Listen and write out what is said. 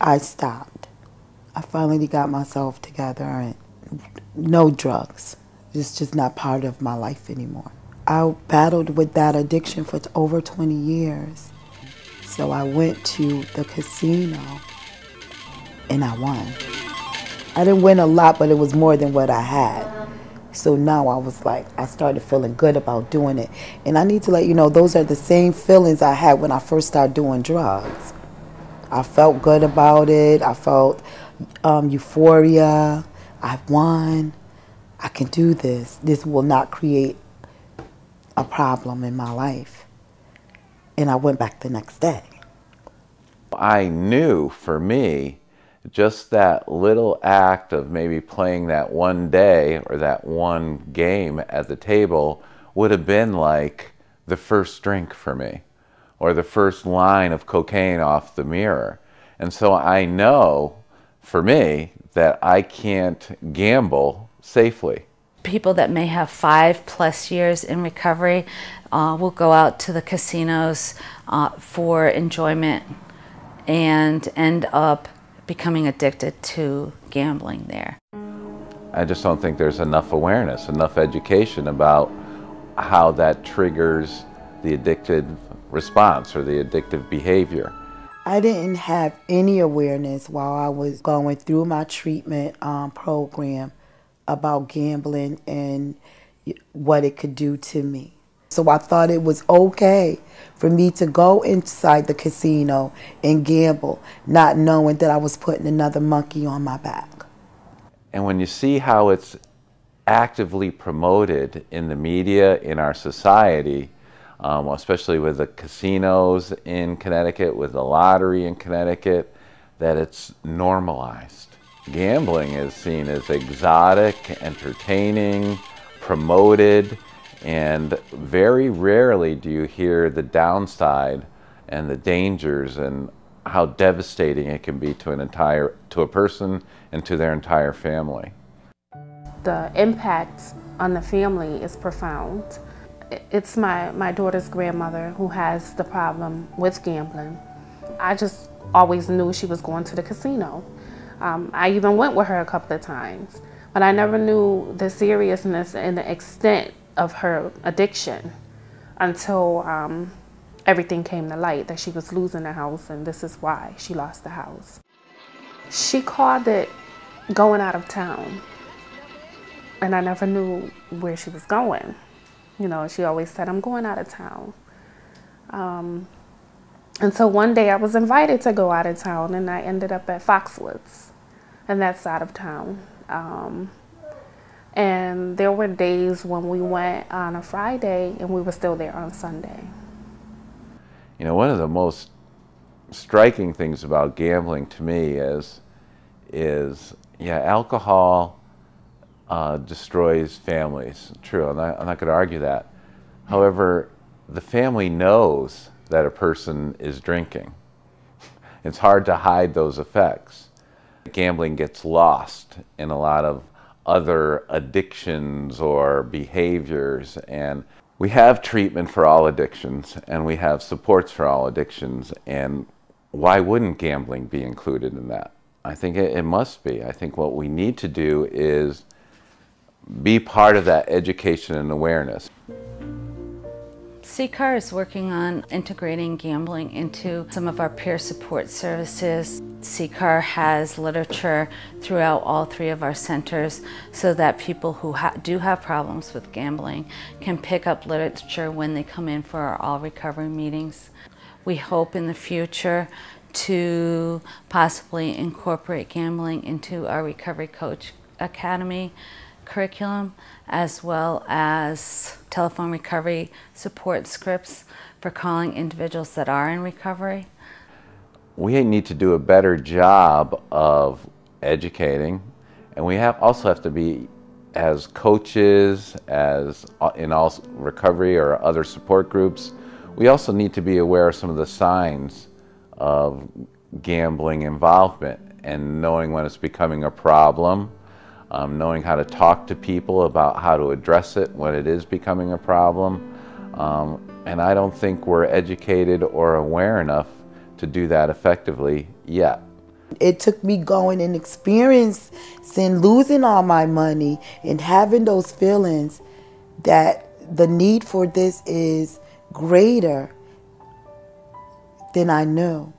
I stopped. I finally got myself together and no drugs. It's just not part of my life anymore. I battled with that addiction for over 20 years. So I went to the casino and I won. I didn't win a lot, but it was more than what I had. So now I was like, I started feeling good about doing it. And I need to let you know, those are the same feelings I had when I first started doing drugs. I felt good about it. I felt euphoria. I won. I can do this. This will not create a problem in my life. And I went back the next day. I knew for me, just that little act of maybe playing that one day or that one game at the table would have been like the first drink for me, or the first line of cocaine off the mirror. And so I know, for me, that I can't gamble safely. People that may have 5+ years in recovery will go out to the casinos for enjoyment and end up becoming addicted to gambling there. I just don't think there's enough awareness, enough education about how that triggers the addicted response or the addictive behavior. I didn't have any awareness while I was going through my treatment program about gambling and what it could do to me. So I thought it was okay for me to go inside the casino and gamble, not knowing that I was putting another monkey on my back. And when you see how it's actively promoted in the media, in our society, especially with the casinos in Connecticut, with the lottery in Connecticut, that it's normalized. Gambling is seen as exotic, entertaining, promoted, and very rarely do you hear the downside and the dangers and how devastating it can be to a person and to their entire family. The impact on the family is profound. It's my daughter's grandmother who has the problem with gambling. I just always knew she was going to the casino. I even went with her a couple of times, but I never knew the seriousness and the extent of her addiction until everything came to light, that she was losing the house, and this is why she lost the house. She called it going out of town, and I never knew where she was going. You know, she always said, I'm going out of town. And so one day I was invited to go out of town, and I ended up at Foxwoods, and that's out of town. And there were days when we went on a Friday and we were still there on Sunday. You know, one of the most striking things about gambling to me is alcohol destroys families. True, I'm not going to argue that. However, the family knows that a person is drinking. It's hard to hide those effects. Gambling gets lost in a lot of other addictions or behaviors, and we have treatment for all addictions and we have supports for all addictions, and why wouldn't gambling be included in that? I think it must be. I think what we need to do is be part of that education and awareness. CCAR is working on integrating gambling into some of our peer support services. CCAR has literature throughout all 3 of our centers so that people who do have problems with gambling can pick up literature when they come in for our all recovery meetings. We hope in the future to possibly incorporate gambling into our Recovery Coach Academy curriculum, as well as telephone recovery support scripts for calling individuals that are in recovery. We need to do a better job of educating, and we also have to be, as coaches, as in all recovery or other support groups, we also need to be aware of some of the signs of gambling involvement and knowing when it's becoming a problem, knowing how to talk to people about how to address it when it is becoming a problem. And I don't think we're educated or aware enough to do that effectively yet. It took me going and experiencing losing all my money and having those feelings that the need for this is greater than I knew.